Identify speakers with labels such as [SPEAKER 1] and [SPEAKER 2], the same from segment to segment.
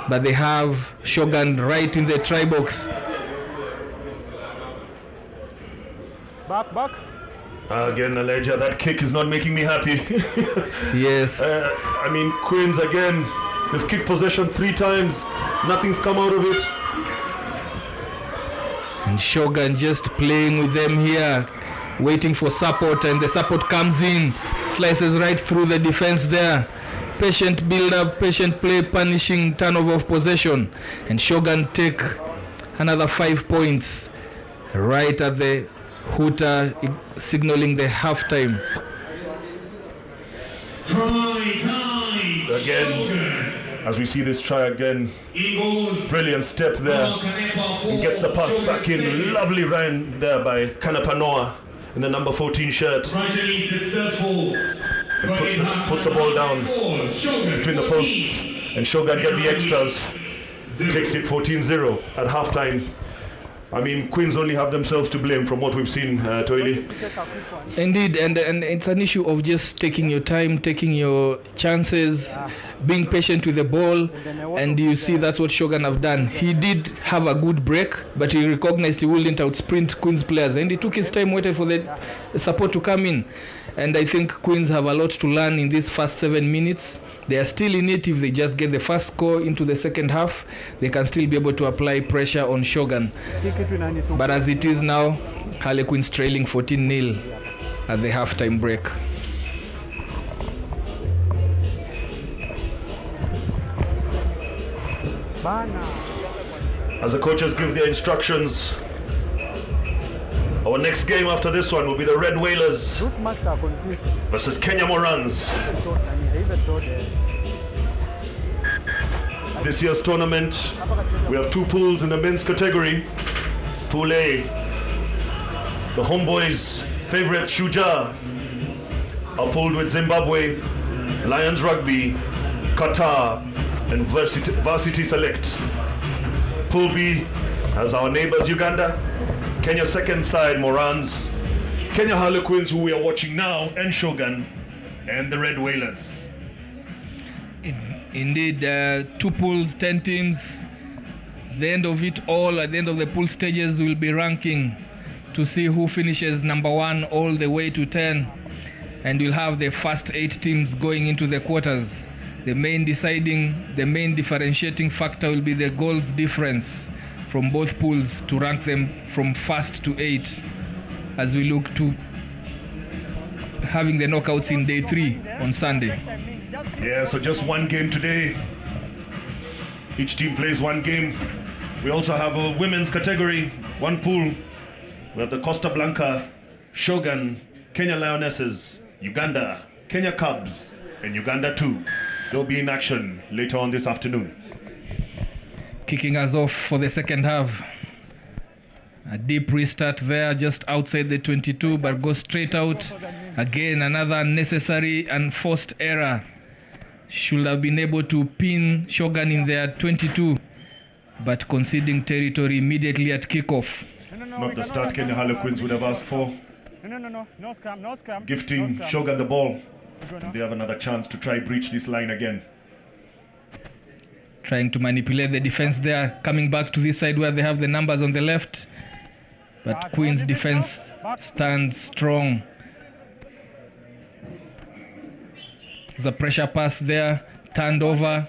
[SPEAKER 1] but they have Shogun right in the try box.
[SPEAKER 2] Back.
[SPEAKER 3] Again, Aleja, that kick is not making me happy.
[SPEAKER 1] Yes.
[SPEAKER 3] I mean, Queens again, they've kicked possession 3 times. Nothing's come out of it.
[SPEAKER 1] And Shogun just playing with them here, waiting for support, and the support comes in, slices right through the defense there. Patient build-up, patient play, punishing turnover of possession. And Shogun take another 5 points right at the hooter, signaling the halftime.
[SPEAKER 3] Again, as we see this try again, brilliant step there. And gets the pass back in. Lovely run there by Kanapanoa in the number 14 shirt. And puts the ball down between the posts. And Shogun get the extras. Takes it 14-0 at halftime. I mean, Queens only have themselves to blame from what we've seen, Toili.
[SPEAKER 1] Indeed, and it's an issue of just taking your time, taking your chances, being patient with the ball, and you see that's what Shogun have done. He did have a good break, but he recognized he wouldn't outsprint Queens players, and he took his time, waited for the support to come in. And I think Queens have a lot to learn in these first 7 minutes. They are still in it. If they just get the first score into the second half, they can still be able to apply pressure on Shogun. But as it is now, Harlequins trailing 14-0 at the halftime break.
[SPEAKER 3] As the coaches give their instructions, our next game after this one will be the Red Whalers versus Kenya Morans. This year's tournament, we have 2 pools in the men's category. Pool A, the homeboys' favorite Shuja are pooled with Zimbabwe, Lions Rugby, Qatar, and Varsity Select. Pool B has our neighbors Uganda, Kenya's second side Morans, Kenya Harlequins, who we are watching now, and Shogun, and the Red Whalers.
[SPEAKER 1] Indeed, 2 pools, 10 teams. The end of it all, at the end of the pool stages, we'll be ranking to see who finishes number 1 all the way to 10. And we'll have the first 8 teams going into the quarters. The main differentiating factor will be the goals difference from both pools to rank them from 1st to 8 as we look to having the knockouts in day 3 on Sunday.
[SPEAKER 3] Yeah, so just 1 game today. Each team plays 1 game. We also have a women's category, 1 pool. We have the Costa Blanca, Shogun, Kenya Lionesses, Uganda, Kenya Cubs, and Uganda 2. They'll be in action later on this afternoon.
[SPEAKER 1] Kicking us off for the second half. A deep restart there just outside the 22, but goes straight out. Again, another unnecessary and forced error. Should have been able to pin Shogun in their 22, but conceding territory immediately at kickoff.
[SPEAKER 3] Not the start Kenya Harlequins would have asked for.
[SPEAKER 2] No scrum.
[SPEAKER 3] Gifting Shogun the ball. They have another chance to try breach this line again.
[SPEAKER 1] Trying to manipulate the defense there, coming back to this side where they have the numbers on the left. But Queen's defense stands strong. There's a pressure pass there, turned over,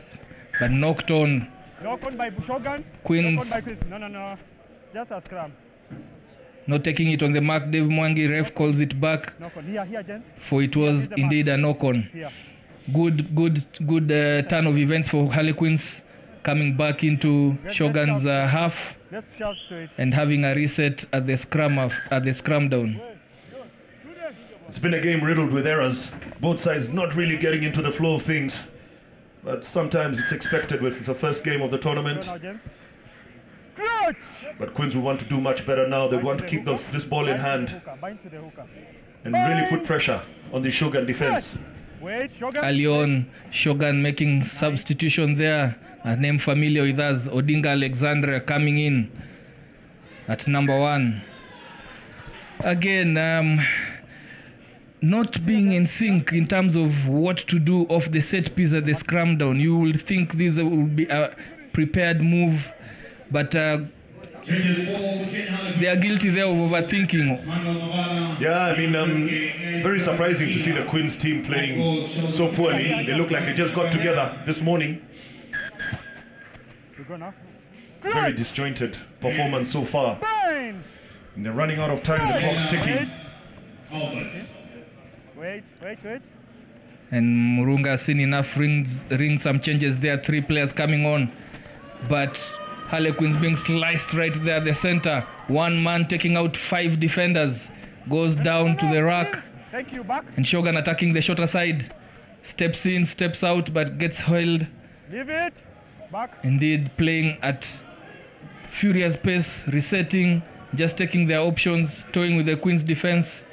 [SPEAKER 1] but knocked on.
[SPEAKER 2] Knocked on by Shogun.
[SPEAKER 1] Queens.
[SPEAKER 2] No. Just a scrum.
[SPEAKER 1] Not taking it on the mark. Dave Mwangi, ref calls it back.
[SPEAKER 2] Here, gents.
[SPEAKER 1] For it was indeed a knock-on. Good turn of events for Harlequins, coming back into Shogun's half and having a reset at the scrum down.
[SPEAKER 3] It's been a game riddled with errors. Both sides not really getting into the flow of things. But sometimes it's expected with the first game of the tournament. But Queens will want to do much better now. They want to keep this ball in hand and really put pressure on the Shogun defense.
[SPEAKER 1] Early on, Shogun making substitution there. A name familiar with us, Odinga Alexandra, coming in at number 1. Again, not being in sync in terms of what to do off the set piece at the scrum down. You will think this will be a prepared move, but they are guilty there of overthinking.
[SPEAKER 3] Yeah, I mean, very surprising to see the Queens team playing so poorly. They look like they just got together this morning.
[SPEAKER 2] You go now.
[SPEAKER 3] Very disjointed performance so far. And they're running out of time, the clock's ticking.
[SPEAKER 2] Wait.
[SPEAKER 1] And Murunga seen enough ring some changes there. 3 players coming on, but Harlequins being sliced right there at the center. One man taking out 5 defenders, goes down to the rack.
[SPEAKER 2] Thank you, back.
[SPEAKER 1] And Shogun attacking the shorter side, steps in, steps out, but gets held.
[SPEAKER 2] Leave it. Back.
[SPEAKER 1] Indeed, playing at furious pace, resetting, just taking their options, toying with the Queen's defense.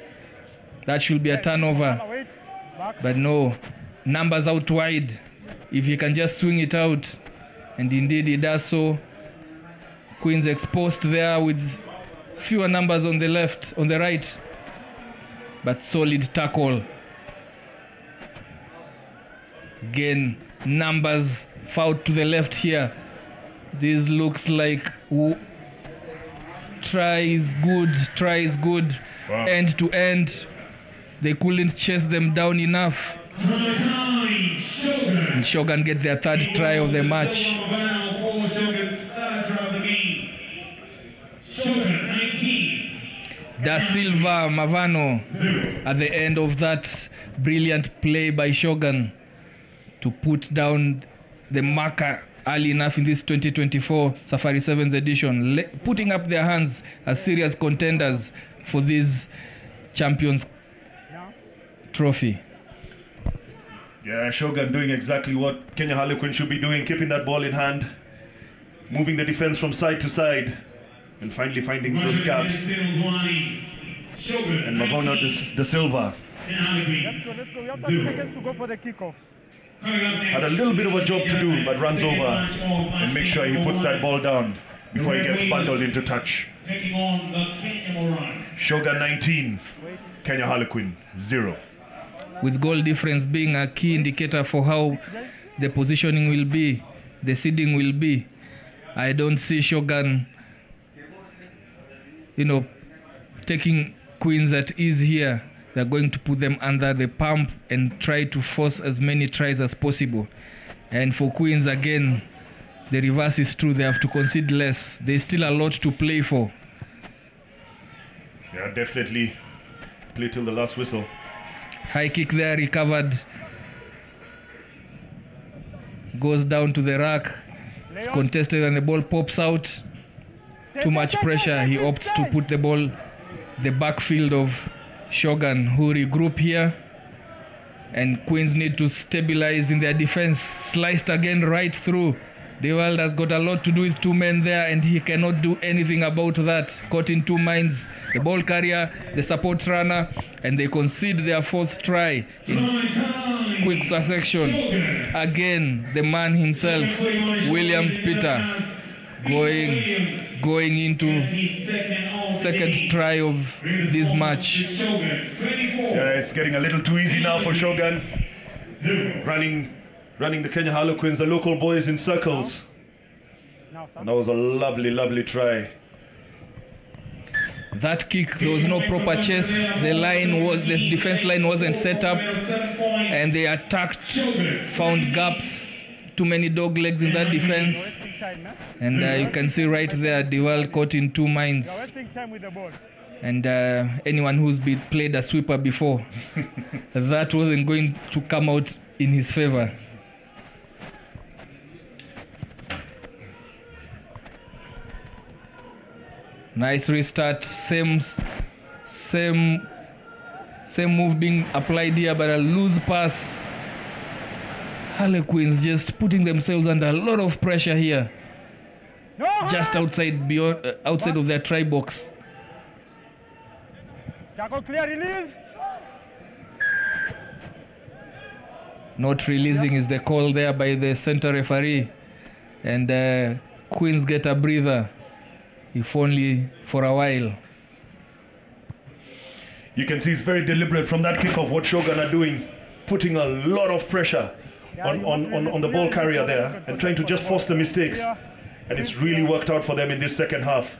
[SPEAKER 1] That should be a turnover.
[SPEAKER 2] Wait. Back.
[SPEAKER 1] But no, numbers out wide. If he can just swing it out, and indeed he does so. Queens exposed there with fewer numbers on the left, on the right, but solid tackle. Again, numbers fouled to the left here. This looks like try is good,
[SPEAKER 3] Wow.
[SPEAKER 1] End to end. They couldn't chase them down enough. And Shogun get their 3rd try of the match. Da Silva Mavano at the end of that brilliant play by Shogun to put down the marker early enough in this 2024 Safari 7's edition, putting up their hands as serious contenders for this Champions Trophy.
[SPEAKER 3] Yeah, Shogun doing exactly what Kenya Harlequins should be doing, keeping that ball in hand, moving the defense from side to side, and finally finding those gaps. And Mavona Da Silva
[SPEAKER 2] Let's go. We have 30 seconds to go for the kickoff.
[SPEAKER 3] had a little bit of a job to do, but runs over and makes sure he puts that ball down before he gets bundled into touch. Shogun 19, Kenya Harlequin 0.
[SPEAKER 1] With goal difference being a key indicator for how the positioning will be, the seeding will be, I don't see Shogun, taking Queens at ease here. They're going to put them under the pump and try to force as many tries as possible. And for Queens, again, the reverse is true. They have to concede less. There's still a lot to play for.
[SPEAKER 3] Yeah, definitely play till the last whistle.
[SPEAKER 1] High kick there, recovered. Goes down to the rack. It's contested and the ball pops out. Too much pressure. He opts to put the ball the backfield of Shogun, who regroup here. And Queens need to stabilize in their defense. Sliced again right through. Dewald has got a lot to do with 2 men there, and he cannot do anything about that. Caught in 2 minds. The ball carrier, the support runner, and they concede their 4th try in quick succession. Again, the man himself, Williams Peter, going into 2nd try of this match.
[SPEAKER 3] Yeah, it's getting a little too easy now for Shogun. Running the Kenya Harlequins, the local boys, in circles. And that was a lovely, lovely try.
[SPEAKER 1] That kick, there was no proper chase. The defense line wasn't set up, and they attacked, found gaps, too many dog legs in that defense. And you can see right there, Dewald caught in 2 minds. And anyone who's played a sweeper before, that wasn't going to come out in his favor. Nice restart. Same move being applied here, but a loose pass. Harlequins just putting themselves under a lot of pressure here. Just outside of their try box.
[SPEAKER 2] Tackle clear, release.
[SPEAKER 1] Not releasing is the call there by the center referee. And Queens get a breather, if only for a while.
[SPEAKER 3] You can see it's very deliberate from that kickoff what Shogun are doing, putting a lot of pressure on the ball carrier there and trying to just force the mistakes. And it's really worked out for them in this second half.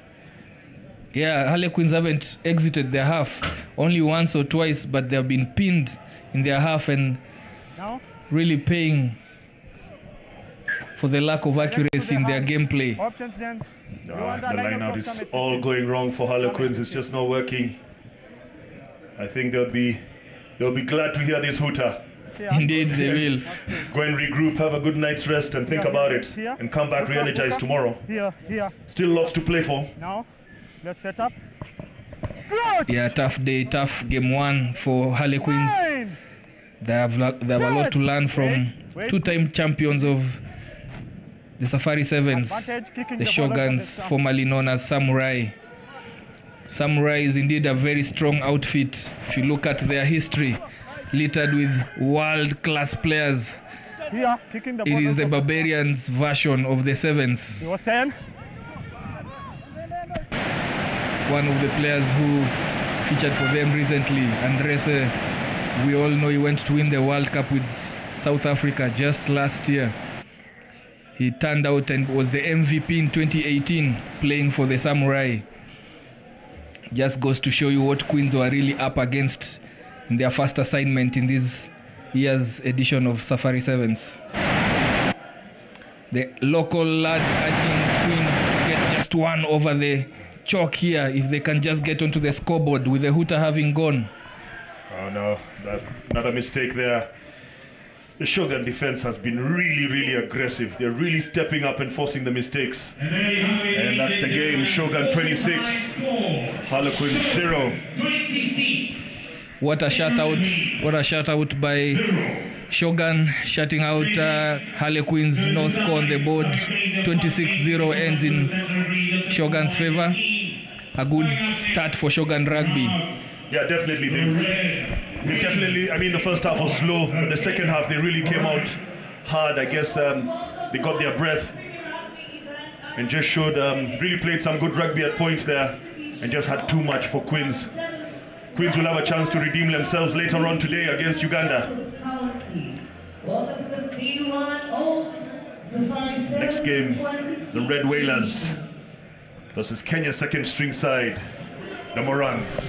[SPEAKER 1] Yeah, Harlequins haven't exited their half only once or twice, but they have been pinned in their half and really paying for the lack of accuracy in their gameplay.
[SPEAKER 3] The line out is all going wrong for Harlequins. It's just not working. I think they'll be glad to hear this hooter.
[SPEAKER 1] Indeed, they will.
[SPEAKER 3] Go and regroup, have a good night's rest, and think about it, and come back re-energized tomorrow. Still lots to play for.
[SPEAKER 2] Now, let's set up.
[SPEAKER 1] Yeah, tough day, tough game one for Harlequins. They have a lot to learn from two-time champions of the Safari Sevens, the Shoguns, formerly known as Samurai. Samurai is indeed a very strong outfit. If you look at their history, littered with world-class players. It is the Barbarians version of the Sevens. One of the players who featured for them recently, Andrese, we all know he went to win the World Cup with South Africa just last year. He turned out and was the MVP in 2018 playing for the Samurai. Just goes to show you what Queens were really up against in their first assignment in this year's edition of Safari Sevens. The local lads urging Queens to get just one over the chalk here if they can just get onto the scoreboard with the hooter having gone.
[SPEAKER 3] Oh no, another mistake there. The Shogun defense has been really aggressive. They're really stepping up and forcing the mistakes. And that's the game. Shogun 26, Harlequins 0.
[SPEAKER 1] What a shutout by Shogun, shutting out Harlequins. No score on the board. 26-0 ends in Shogun's favor. A good start for Shogun rugby.
[SPEAKER 3] Yeah, definitely. They definitely, I mean, the first half was slow, but the second half they really came out hard. I guess they got their breath and just showed, really played some good rugby at points there and just had too much for Queens. Queens will have a chance to redeem themselves later on today against Uganda. Next game, the Red Whalers versus Kenya's second string side, the Morans.